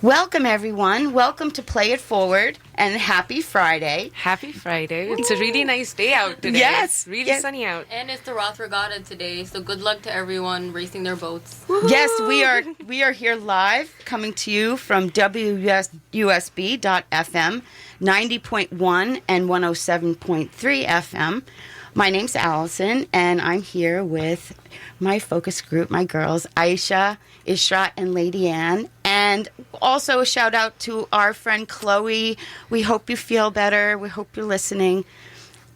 Welcome, everyone. Welcome to Play It Forward, and happy Friday. Happy Friday. It's a really nice day out today. Yes. Really sunny out. And it's the Roth Regatta today, so good luck to everyone racing their boats. Woo-hoo. Yes, we are here live, coming to you from WUSB.FM, 90.1 and 107.3 FM. My name's Allison, and I'm here with my focus group, my girls, Aisha, Ishra, and Lady Ann. And also a shout out to our friend Chloe. We hope you feel better. We hope you're listening.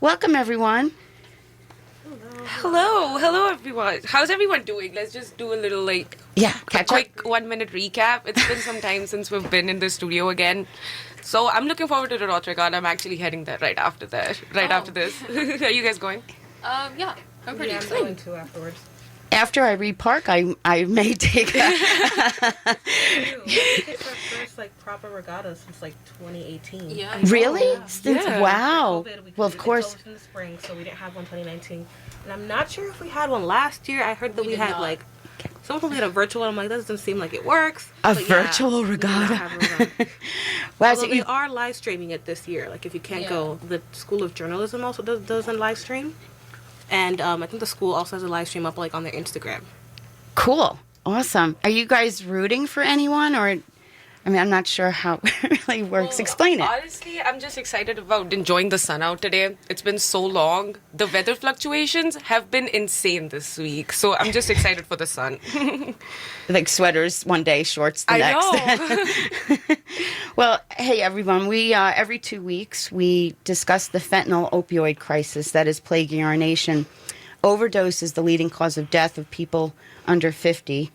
Welcome, everyone. Hello everyone. How's everyone doing? Let's just do a little catch quick up. 1 minute recap. It's been some time since we've been in the studio again. So I'm looking forward to the Roth Regatta. I'm actually heading there right after this. Are you guys going? Yeah, I'm pretty excited. I'm going to afterwards. After I repark, I may take a... It's our first proper regatta since 2018. Yeah. Really? Yeah. Wow. Well, of It's course. always in the spring, so we didn't have one 2019. And I'm not sure if we had one last year. I heard that we had not. someone told me had a virtual. I'm like, that doesn't seem like it works. A But virtual we did not regatta. have a regatta. Wow, so Although they you- are live streaming it this year. If you can't Yeah. go, the School of Journalism also does a live stream. And I think the school also has a live stream up on their Instagram. Cool. Awesome. Are you guys rooting for anyone, or... I mean, I'm not sure how it really works. Explain it. Honestly, I'm just excited about enjoying the sun out today. It's been so long. The weather fluctuations have been insane this week. So I'm just excited for the sun. Like sweaters one day, shorts the I next. know. Well, hey, everyone. We every 2 weeks, we discuss the fentanyl opioid crisis that is plaguing our nation. Overdose is the leading cause of death of people under 50.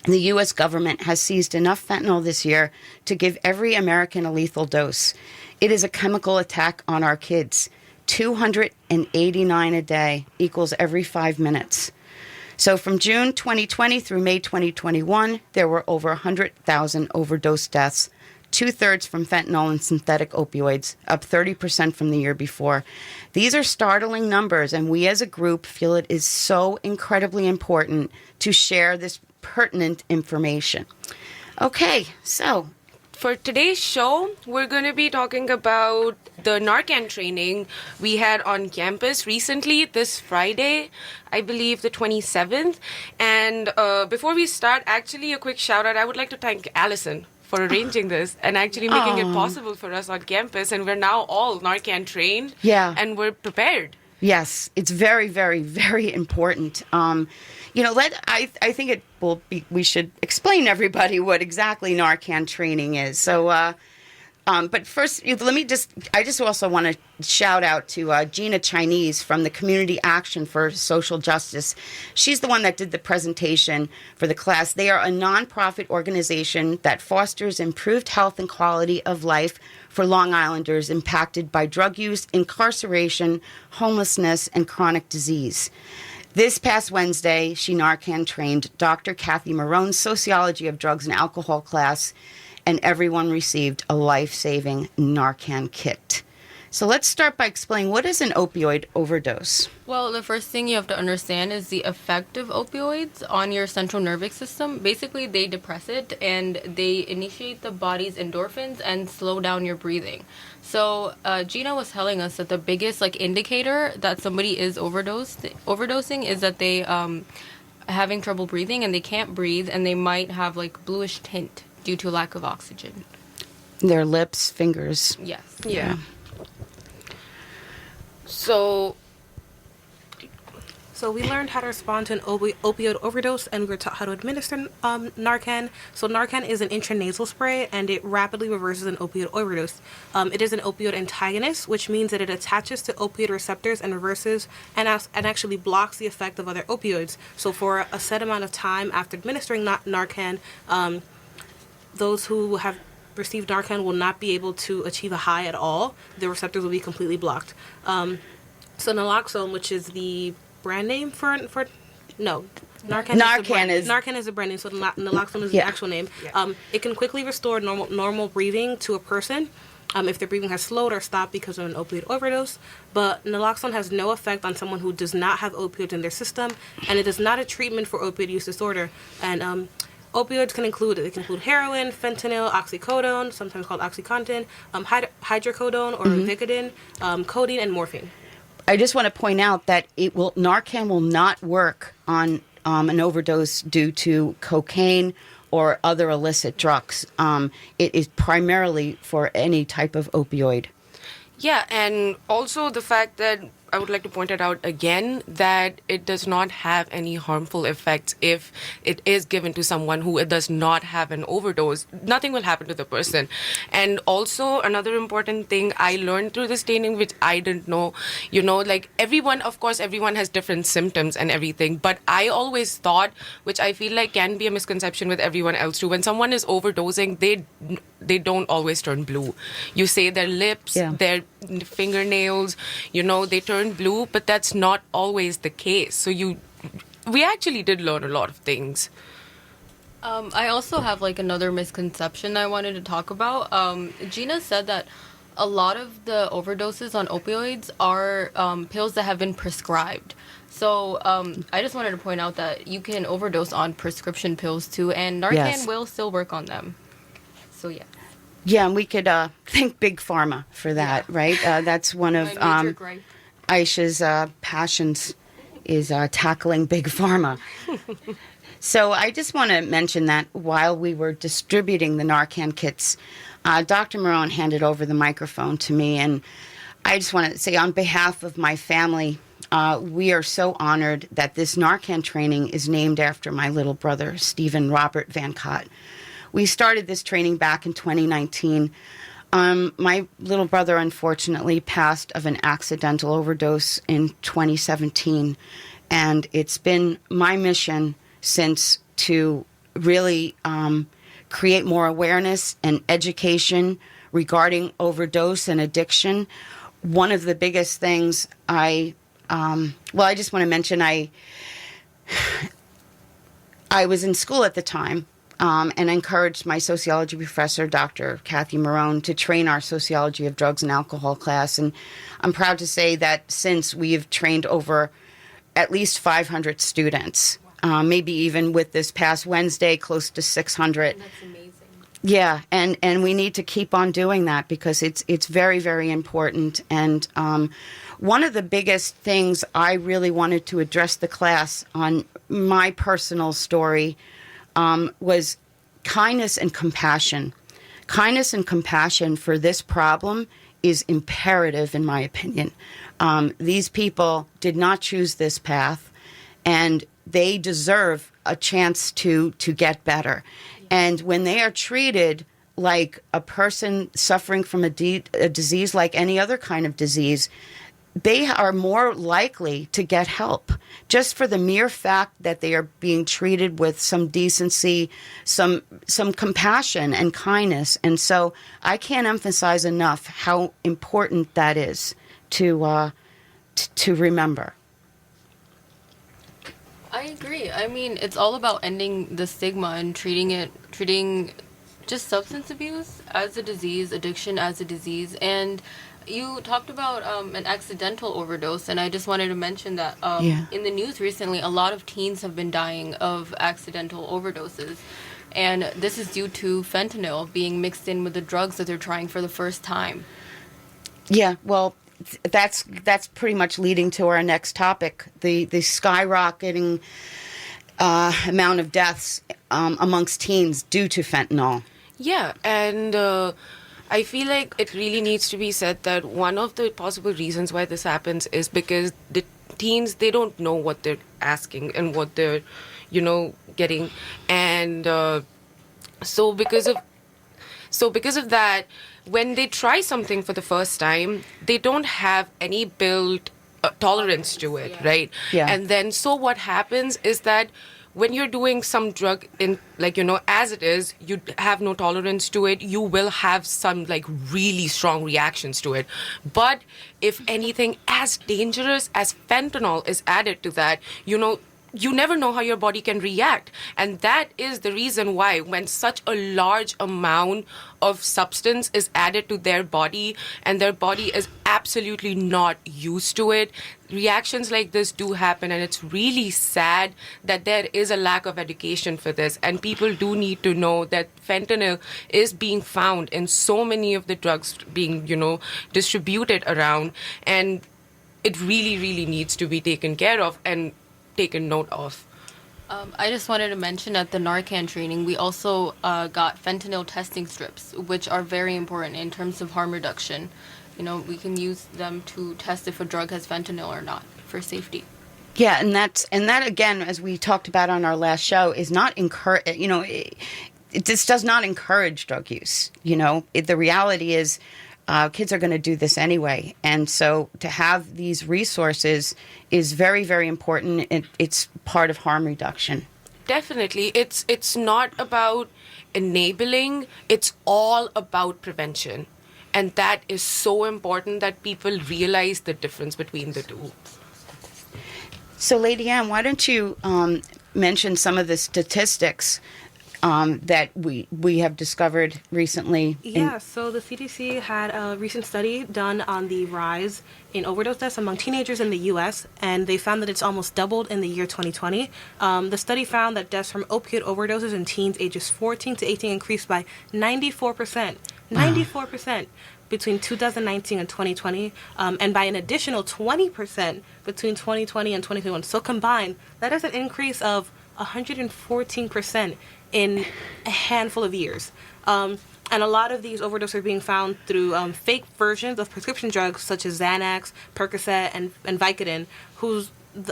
The U.S. government has seized enough fentanyl this year to give every American a lethal dose. It is a chemical attack on our kids. 289 a day equals every 5 minutes. So from June 2020 through May 2021, there were over 100,000 overdose deaths, 2/3 from fentanyl and synthetic opioids, up 30% from the year before. These are startling numbers, and we as a group feel it is so incredibly important to share this pertinent information. Okay, so For today's show, we're going to be talking about the Narcan training we had on campus recently, this Friday, I believe the 27th. And before we start, actually a quick shout out. I would like to thank Allison for arranging this and actually making it possible for us on campus. And we're now all Narcan trained. Yeah. And we're prepared. yes, it's very, very, very important. I think it will be. We should explain to everybody what exactly Narcan training is. So, but first, I just also want to shout out to Gina Chinese from the Community Action for Social Justice. She's the one that did the presentation for the class. They are a nonprofit organization that fosters improved health and quality of life for Long Islanders impacted by drug use, incarceration, homelessness, and chronic disease. This past Wednesday, she Narcan trained Dr. Kathy Marone's Sociology of Drugs and Alcohol class, and everyone received a life-saving Narcan kit. So let's start by explaining, what is an opioid overdose? Well, the first thing you have to understand is the effect of opioids on your central nervous system. Basically, they depress it and they initiate the body's endorphins and slow down your breathing. So Gina was telling us that the biggest indicator that somebody is overdosing is that they having trouble breathing and they can't breathe and they might have bluish tint due to lack of oxygen. Their lips, fingers. Yes. Yeah. So we learned how to respond to an opioid overdose, and we were taught how to administer Narcan. So Narcan is an intranasal spray, and it rapidly reverses an opioid overdose. It is an opioid antagonist, which means that it attaches to opioid receptors and reverses and actually blocks the effect of other opioids. So for a set amount of time after administering Narcan, those who have received Narcan will not be able to achieve a high at all. The receptors will be completely blocked. So naloxone, which is the brand name for Narcan is a brand name, so naloxone is the actual name. It can quickly restore normal breathing to a person if their breathing has slowed or stopped because of an opioid overdose. But naloxone has no effect on someone who does not have opioids in their system, and it is not a treatment for opioid use disorder. And Opioids can include heroin, fentanyl, oxycodone, sometimes called OxyContin, hydrocodone or Vicodin, codeine, and morphine. I just want to point out that Narcan will not work on an overdose due to cocaine or other illicit drugs. It is primarily for any type of opioid. Yeah, and also the fact that I would like to point it out again that it does not have any harmful effects if it is given to someone who does not have an overdose. Nothing will happen to the person. And also another important thing I learned through this training, which I didn't know, like everyone has different symptoms and everything. But I always thought, which I feel like can be a misconception with everyone else too, when someone is overdosing, they don't always turn blue. You say their lips, their fingernails, they turn blue, but that's not always the case. So we actually did learn a lot of things. I also have like another misconception I wanted to talk about. Gina said that a lot of the overdoses on opioids are pills that have been prescribed. So I just wanted to point out that you can overdose on prescription pills too, and Narcan will still work on them. So yeah. Yeah, and we could thank Big Pharma for that, right? That's one of Aisha's passions is tackling Big Pharma. So I just want to mention that while we were distributing the Narcan kits, Dr. Marone handed over the microphone to me, and I just want to say on behalf of my family, we are so honored that this Narcan training is named after my little brother, Steven Robert Van Cott. We started this training back in 2019. My little brother, unfortunately, passed of an accidental overdose in 2017. And it's been my mission since to really create more awareness and education regarding overdose and addiction. One of the biggest things I just want to mention, I was in school at the time. And encouraged my sociology professor, Dr. Kathy Marone, to train our sociology of drugs and alcohol class. And I'm proud to say that since we've trained over at least 500 students, maybe even with this past Wednesday, close to 600. That's amazing. Yeah, and we need to keep on doing that because it's very, very important. And one of the biggest things I really wanted to address the class on my personal story was kindness and compassion. Kindness and compassion for this problem is imperative, in my opinion. These people did not choose this path, and they deserve a chance to get better. And when they are treated like a person suffering from a disease like any other kind of disease, they are more likely to get help just for the mere fact that they are being treated with some decency, some compassion and kindness. And so I can't emphasize enough how important that is to remember. I agree. I mean, it's all about ending the stigma and treating just substance abuse as a disease, addiction as a disease. And you talked about an accidental overdose, and I just wanted to mention that in the news recently, a lot of teens have been dying of accidental overdoses. And this is due to fentanyl being mixed in with the drugs that they're trying for the first time. Yeah, well, that's pretty much leading to our next topic, the skyrocketing amount of deaths amongst teens due to fentanyl. Yeah, and I feel like it really needs to be said that one of the possible reasons why this happens is because the teens, they don't know what they're asking and what they're, getting. And so because of that, when they try something for the first time, they don't have any built tolerance to it, right? Yeah. And then so what happens is that when you're doing some drug in, as it is, you have no tolerance to it, you will have some, really strong reactions to it. But if anything as dangerous as fentanyl is added to that, you never know how your body can react. And that is the reason why when such a large amount of substance is added to their body and their body is absolutely not used to it, reactions like this do happen. And it's really sad that there is a lack of education for this. And people do need to know that fentanyl is being found in so many of the drugs being, distributed around. And it really, really needs to be taken care of and taken note of. I just wanted to mention at the Narcan training, we also got fentanyl testing strips, which are very important in terms of harm reduction. We can use them to test if a drug has fentanyl or not for safety. Yeah, and that again, as we talked about on our last show, is not encourage. This does not encourage drug use. The reality is, kids are going to do this anyway, and so to have these resources is very, very important. It's part of harm reduction. Definitely, it's not about enabling. It's all about prevention, and that is so important that people realize the difference between the two. So, Lady Ann, why don't you mention some of the statistics that we have discovered recently? So the CDC had a recent study done on the rise in overdose deaths among teenagers in the U.S., and they found that it's almost doubled in the year 2020. The study found that deaths from opioid overdoses in teens ages 14 to 18 increased by 94%. 94% between 2019 and 2020, and by an additional 20% between 2020 and 2021. So combined, that is an increase of 114% in a handful of years. And a lot of these overdoses are being found through fake versions of prescription drugs such as Xanax, Percocet, and Vicodin,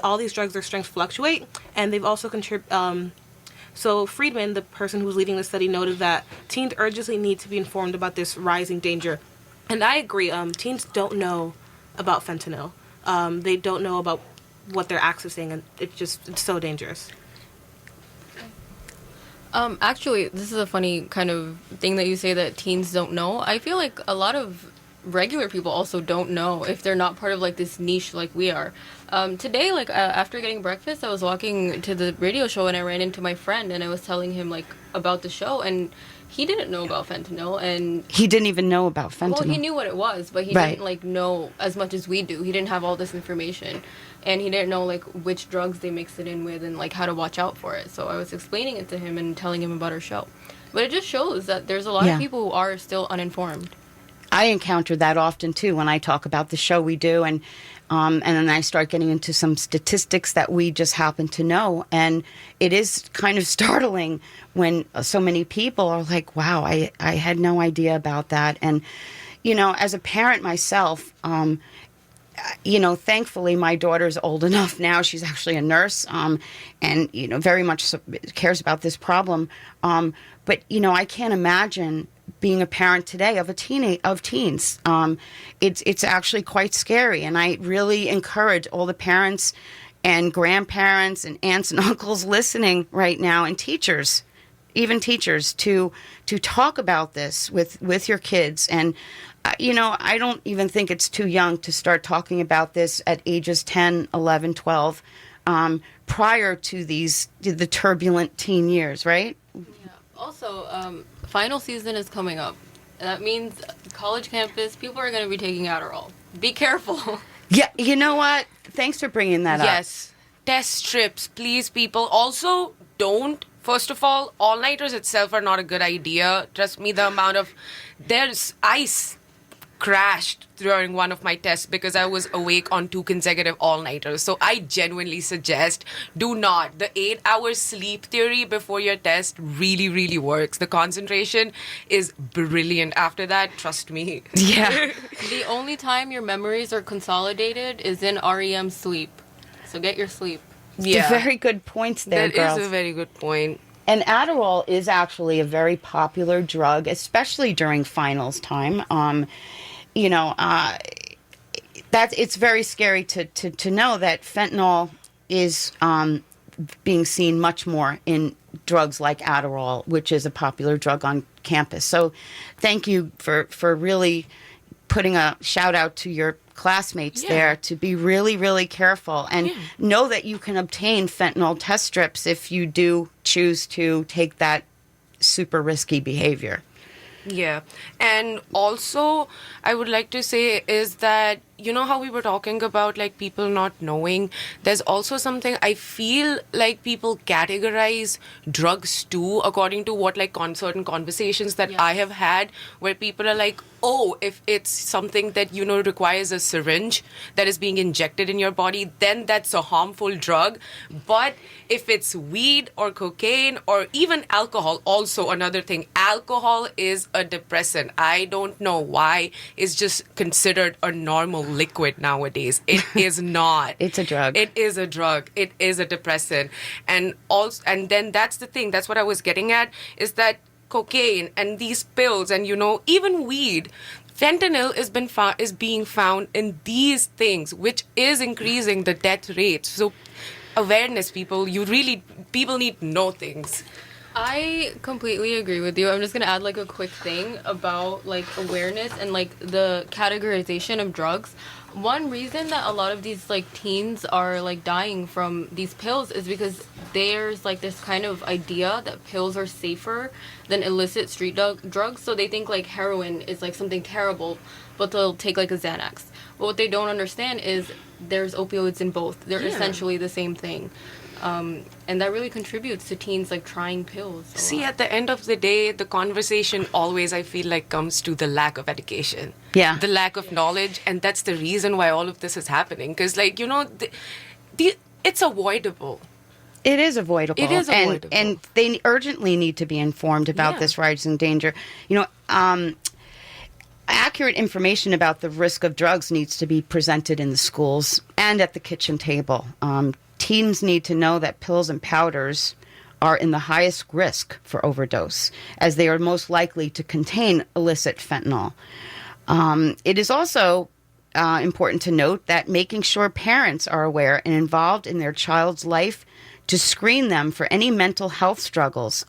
all these drugs, their strengths fluctuate, and they've also contributed. So Friedman, the person who's leading the study, noted that teens urgently need to be informed about this rising danger. And I agree, teens don't know about fentanyl. They don't know about what they're accessing, and it's so dangerous. Actually, this is a funny kind of thing that you say that teens don't know. I feel like a lot of regular people also don't know if they're not part of like this niche like we are. Today, after getting breakfast, I was walking to the radio show and I ran into my friend and I was telling him about the show, and he didn't know about fentanyl, and he didn't even know about fentanyl. Well, he knew what it was, but he didn't know as much as we do. He didn't have all this information, and he didn't know which drugs they mix it in with and how to watch out for it. So I was explaining it to him and telling him about our show. But it just shows that there's a lot of people who are still uninformed. I encounter that often too when I talk about the show we do, and then I start getting into some statistics that we just happen to know, and it is kind of startling when so many people are like, "Wow, I had no idea about that." And as a parent myself, thankfully my daughter's old enough now; she's actually a nurse, and very much cares about this problem. But I can't imagine being a parent today of teens. It's actually quite scary, and I really encourage all the parents and grandparents and aunts and uncles listening right now, and teachers, even teachers, to talk about this with your kids. And I don't even think it's too young to start talking about this at ages 10, 11, 12, prior to the turbulent teen years, right? Yeah. Also, final season is coming up. That means college campus, people are going to be taking Adderall. Be careful. Yeah, you know what? Thanks for bringing that up. Yes. Test strips, please, people. Also, don't. First of all-nighters itself are not a good idea. Trust me, there's ice crashed during one of my tests because I was awake on 2 consecutive all-nighters. So I genuinely suggest do not. The 8-hour sleep theory before your test really, really works. The concentration is brilliant after that. Trust me. Yeah. The only time your memories are consolidated is in REM sleep. So get your sleep. Yeah. Very good points there, girls. That is a very good point. And Adderall is actually a very popular drug, especially during finals time. It's very scary to know that fentanyl is being seen much more in drugs like Adderall, which is a popular drug on campus. So thank you for really putting a shout out to your classmates there to be really, really careful and know that you can obtain fentanyl test strips if you do choose to take that super risky behavior. Yeah. And also, I would like to say is that, you know how we were talking about like people not knowing? There's also something I feel like people categorize drugs too, according to what like certain conversations that I have had where people are like, oh, if it's something that, you know, requires a syringe that is being injected in your body, then that's a harmful drug. But if it's weed or cocaine or even alcohol, also another thing, alcohol is a depressant. I don't know why it's just considered a normal liquid nowadays. It is not. It's a drug. It is a drug. It is a depressant. And also, and then that's the thing. That's what I was getting at, is that cocaine and these pills and, you know, even weed, fentanyl is being found in these things, which is increasing the death rate. So awareness, people need to know things. I completely agree with you. I'm just going to add like a quick thing about like awareness and like the categorization of drugs. One reason that a lot of these like teens are like dying from these pills is because there's like this kind of idea that pills are safer than illicit street drugs. So they think like heroin is like something terrible, but they'll take like a Xanax. But what they don't understand is there's opioids in both. They're essentially the same thing. And that really contributes to teens like trying pills. See, at the end of the day, the conversation always, I feel like, comes to the lack of education. Yeah. The lack of knowledge. And that's the reason why all of this is happening. Because, like, you know, it's avoidable. It is avoidable. It is avoidable. And they urgently need to be informed about this rising danger. You know, accurate information about the risk of drugs needs to be presented in the schools and at the kitchen table. Teens need to know that pills and powders are in the highest risk for overdose, as they are most likely to contain illicit fentanyl. It is also important to note that making sure parents are aware and involved in their child's life to screen them for any mental health struggles.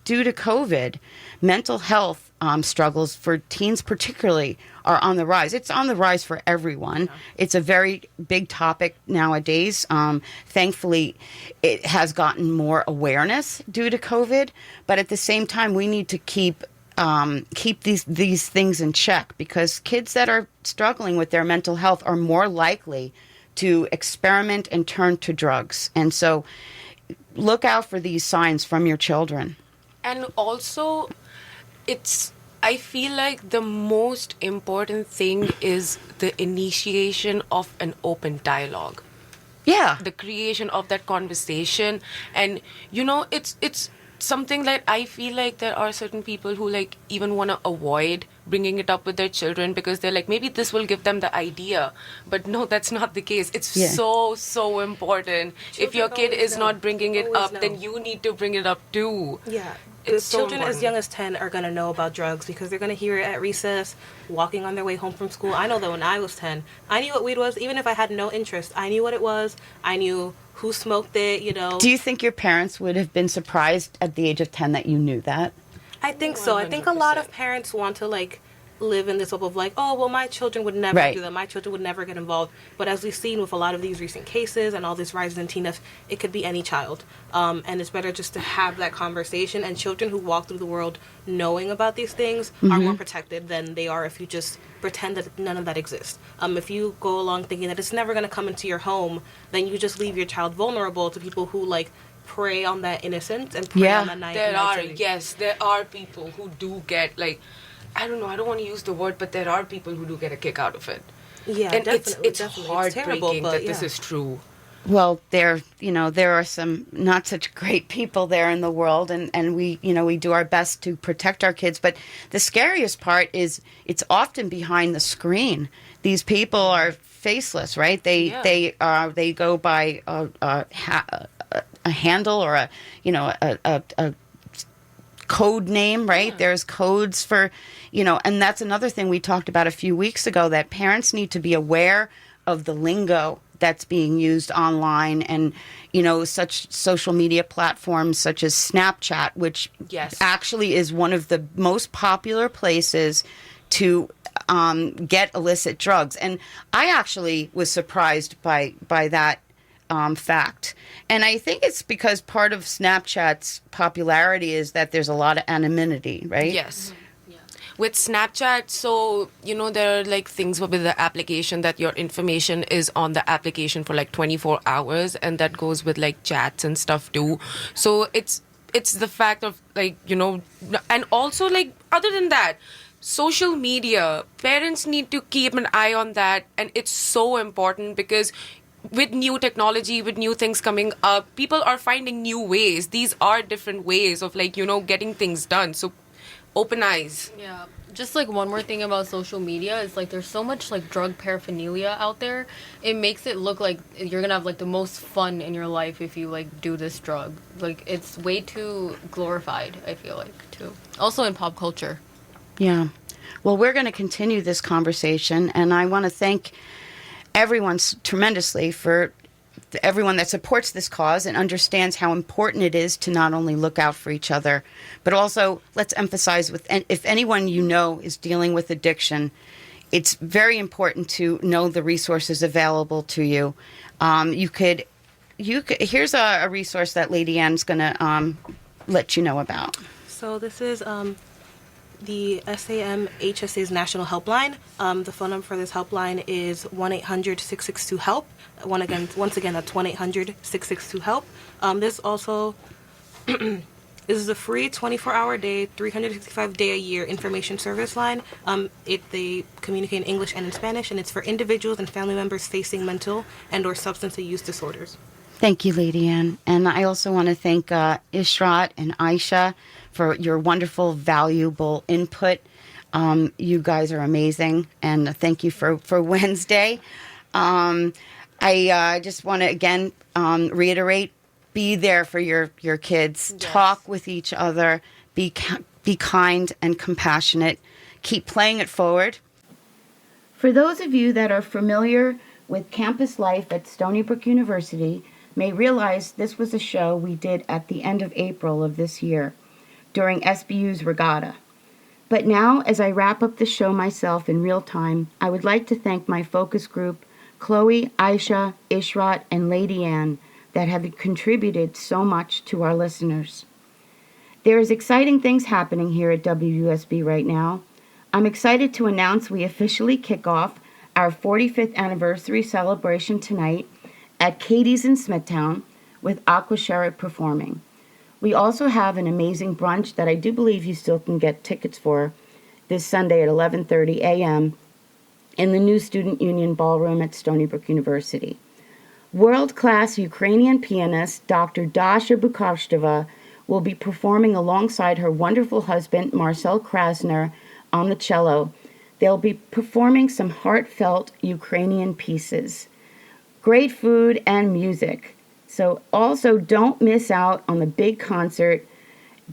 Due to COVID, mental health struggles for teens particularly are on the rise. It's on the rise for everyone. It's a very big topic nowadays. Thankfully, it has gotten more awareness due to COVID, but at the same time, we need to keep these things in check, because kids that are struggling with their mental health are more likely to experiment and turn to drugs. And so look out for these signs from your children. And also, I feel like the most important thing is the initiation of an open dialogue. Yeah. The creation of that conversation. And, you know, it's something that I feel like there are certain people who like even want to avoid bringing it up with their children because they're like, maybe this will give them the idea. But no, that's not the case. It's so important. Children, if your kid is not bringing it up, then you need to bring it up too. Yeah. It's so children important. as young as 10 are going to know about drugs because they're going to hear it at recess, walking on their way home from school. I know that when I was 10, I knew what weed was, even if I had no interest. I knew what it was. I knew who smoked it, you know. Do you think your parents would have been surprised at the age of 10 that you knew that? I think so. I think a lot of parents want to, like, live in this hope of like, oh, well, my children would never do that. My children would never get involved. But as we've seen with a lot of these recent cases and all this rise in teen deaths, it could be any child. And it's better just to have that conversation. And children who walk through the world knowing about these things are more protected than they are if you just pretend that none of that exists. If you go along thinking that it's never going to come into your home, then you just leave your child vulnerable to people who, like, prey on that innocence and prey on that naivety. There are people who do get, like, I don't know, I don't want to use the word, but there are people who do get a kick out of it. Yeah, and definitely. It's heartbreaking that this is true. Well, there are some not such great people there in the world, and we do our best to protect our kids. But the scariest part is it's often behind the screen. These people are faceless, right? They go by a handle or a code name, right? There's codes for, and that's another thing we talked about a few weeks ago, that parents need to be aware of the lingo that's being used online and, such social media platforms such as Snapchat, which actually is one of the most popular places to get illicit drugs. And I actually was surprised by that fact. And I think it's because part of Snapchat's popularity is that there's a lot of anonymity, right? Yes. With Snapchat, so there are like things with the application that your information is on the application for like 24 hours, and that goes with like chats and stuff too. So it's the fact of like and also like other than that, social media, parents need to keep an eye on that, and it's so important because with new technology, with new things coming up, people are finding new ways. These are different ways of like getting things done. So open eyes. Yeah. Just like one more thing about social media is like there's so much like drug paraphernalia out there. It makes it look like you're gonna have like the most fun in your life if you like do this drug. Like it's way too glorified, I feel like, too. Also in pop culture. Yeah. Well, we're going to continue this conversation, and I want to thank everyone tremendously for everyone that supports this cause and understands how important it is to not only look out for each other, but also let's emphasize if anyone is dealing with addiction, it's very important to know the resources available to you. Here's a resource that Lady Ann's going to let you know about. So this is the SAMHSA's National Helpline. The phone number for this helpline is 1-800-662-HELP. Once again, that's 1-800-662-HELP. This also this is a free 24-hour day, 365-day-a-year information service line. They communicate in English and in Spanish, and it's for individuals and family members facing mental and or substance use disorders. Thank you, Lady Ann. And I also want to thank Ishrat and Aisha for your wonderful, valuable input. You guys are amazing, and thank you for Wednesday. I just want to, again, reiterate, be there for your kids. Yes. Talk with each other. Be kind and compassionate. Keep playing it forward. For those of you that are familiar with campus life at Stony Brook University, may realize this was a show we did at the end of April of this year during SBU's regatta. But now, as I wrap up the show myself in real time, I would like to thank my focus group, Chloe, Aisha, Ishrat, and Lady Ann, that have contributed so much to our listeners. There is exciting things happening here at WUSB right now. I'm excited to announce we officially kick off our 45th anniversary celebration tonight at Katie's in Smithtown with Aqua Sherrod performing. We also have an amazing brunch that I do believe you still can get tickets for this Sunday at 11:30 a.m. in the new Student Union Ballroom at Stony Brook University. World-class Ukrainian pianist Dr. Dasha Bukovshtova will be performing alongside her wonderful husband Marcel Krasner on the cello. They'll be performing some heartfelt Ukrainian pieces. Great food and music. So also don't miss out on the big concert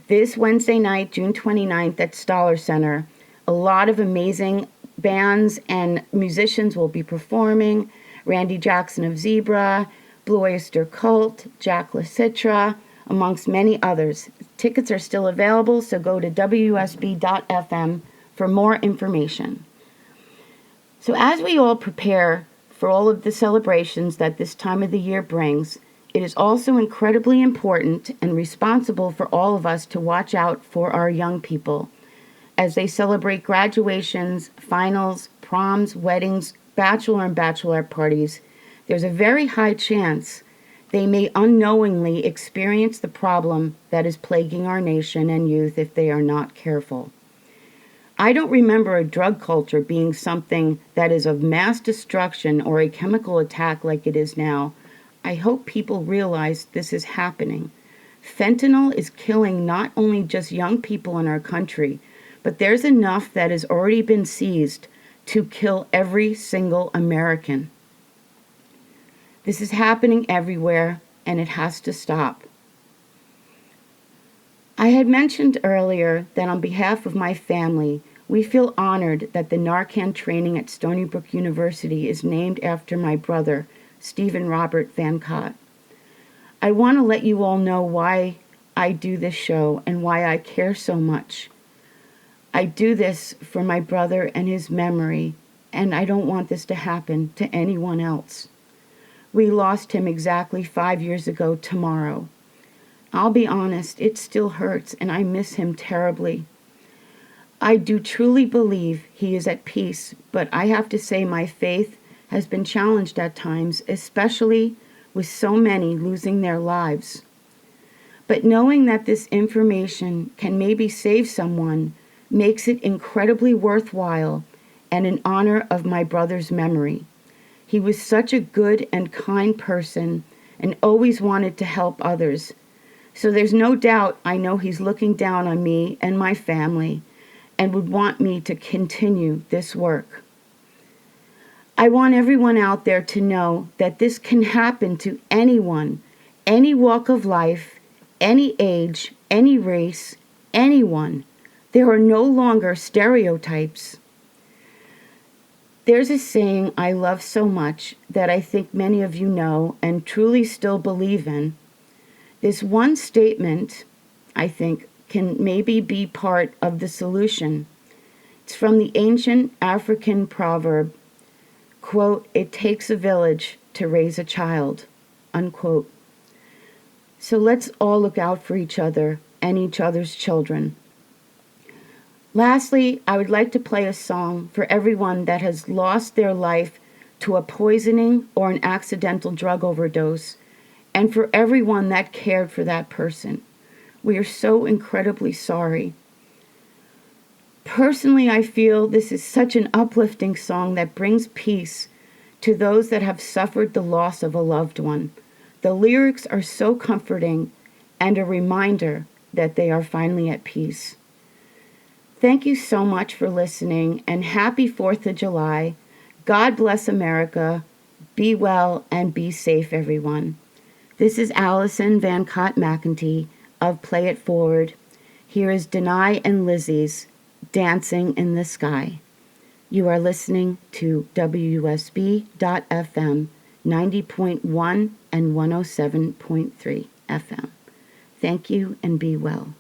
this Wednesday night, June 29th at Stoller Center. A lot of amazing bands and musicians will be performing. Randy Jackson of Zebra, Blue Oyster Cult, Jack LaCitra, amongst many others. Tickets are still available, so go to wusb.fm for more information. So as we all prepare for all of the celebrations that this time of the year brings, it is also incredibly important and responsible for all of us to watch out for our young people as they celebrate graduations, finals, proms, weddings, bachelor and bachelorette parties. There's a very high chance they may unknowingly experience the problem that is plaguing our nation and youth if they are not careful. I don't remember a drug culture being something that is of mass destruction or a chemical attack like it is now. I hope people realize this is happening. Fentanyl is killing not only just young people in our country, but there's enough that has already been seized to kill every single American. This is happening everywhere, and it has to stop. I had mentioned earlier that on behalf of my family, we feel honored that the Narcan training at Stony Brook University is named after my brother, Steven Robert Van Cott. I want to let you all know why I do this show and why I care so much. I do this for my brother and his memory, and I don't want this to happen to anyone else. We lost him exactly 5 years ago tomorrow. I'll be honest, it still hurts, and I miss him terribly. I do truly believe he is at peace, but I have to say my faith has been challenged at times, especially with so many losing their lives. But knowing that this information can maybe save someone makes it incredibly worthwhile and in honor of my brother's memory. He was such a good and kind person and always wanted to help others. So there's no doubt I know he's looking down on me and my family and would want me to continue this work. I want everyone out there to know that this can happen to anyone, any walk of life, any age, any race, anyone. There are no longer stereotypes. There's a saying I love so much that I think many of you know and truly still believe in. This one statement, I think, can maybe be part of the solution. It's from the ancient African proverb, quote, "It takes a village to raise a child," unquote. So let's all look out for each other and each other's children. Lastly, I would like to play a song for everyone that has lost their life to a poisoning or an accidental drug overdose, and for everyone that cared for that person. We are so incredibly sorry. Personally, I feel this is such an uplifting song that brings peace to those that have suffered the loss of a loved one. The lyrics are so comforting and a reminder that they are finally at peace. Thank you so much for listening, and happy 4th of July. God bless America. Be well and be safe, everyone. This is Allison Vancott McEntee of Play It Forward. Here is Denai and Lizzie's Dancing in the Sky. You are listening to WUSB.FM 90.1 and 107.3 FM. Thank you and be well.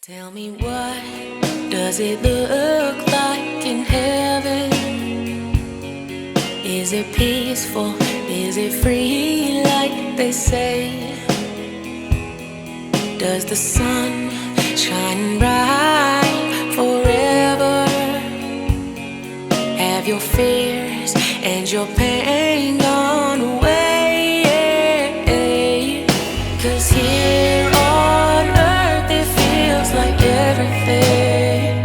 Tell me, what does it look like in heaven? Is it peaceful? Is it free like they say? Does the sun shine bright forever? Have your fears and your pain gone away? 'Cause here on earth it feels like everything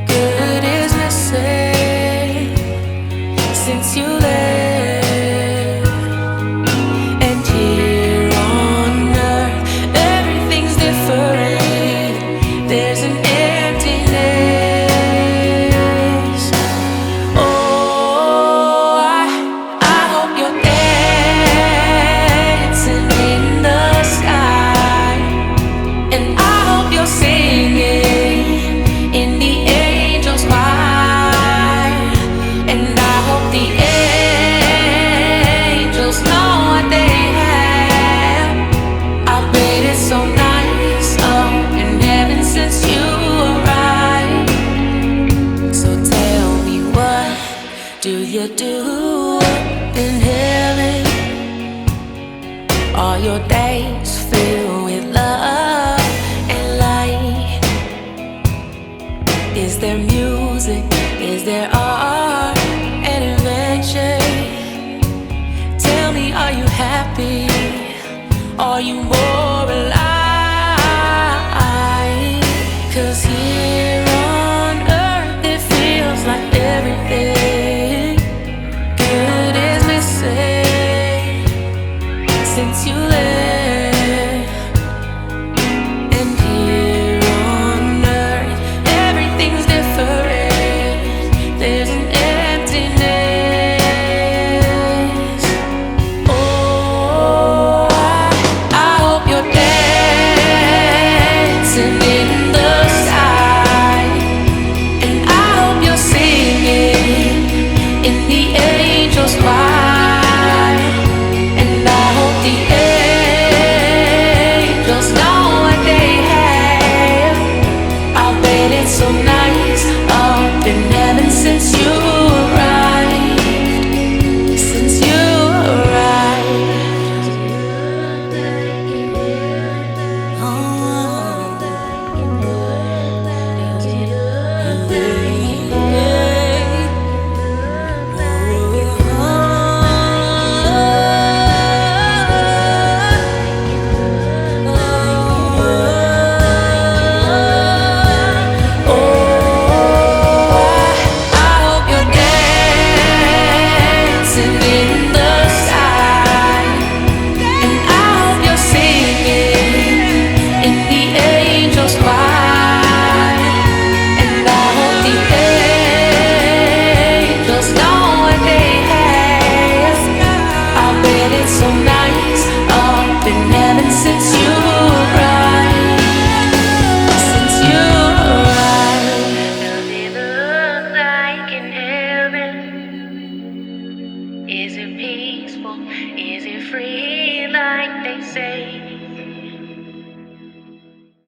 good is missing since you left. And here on earth everything's different. There's an emptiness. Oh, I hope you're dancing in the sky, and I hope you're singing in the angels' choir, and I hope the angels know what they have. I bet it's so nice up in heaven since you arrived. So tell me, what do you do up in heaven? Are your days filled with love and light? Is there music? Is there art and invention? Tell me, are you happy? Are you more alive? 'Cause here on earth it feels like everything good is missing since you left. And here on earth everything's different. There's an emptiness. Oh, I hope it so nice.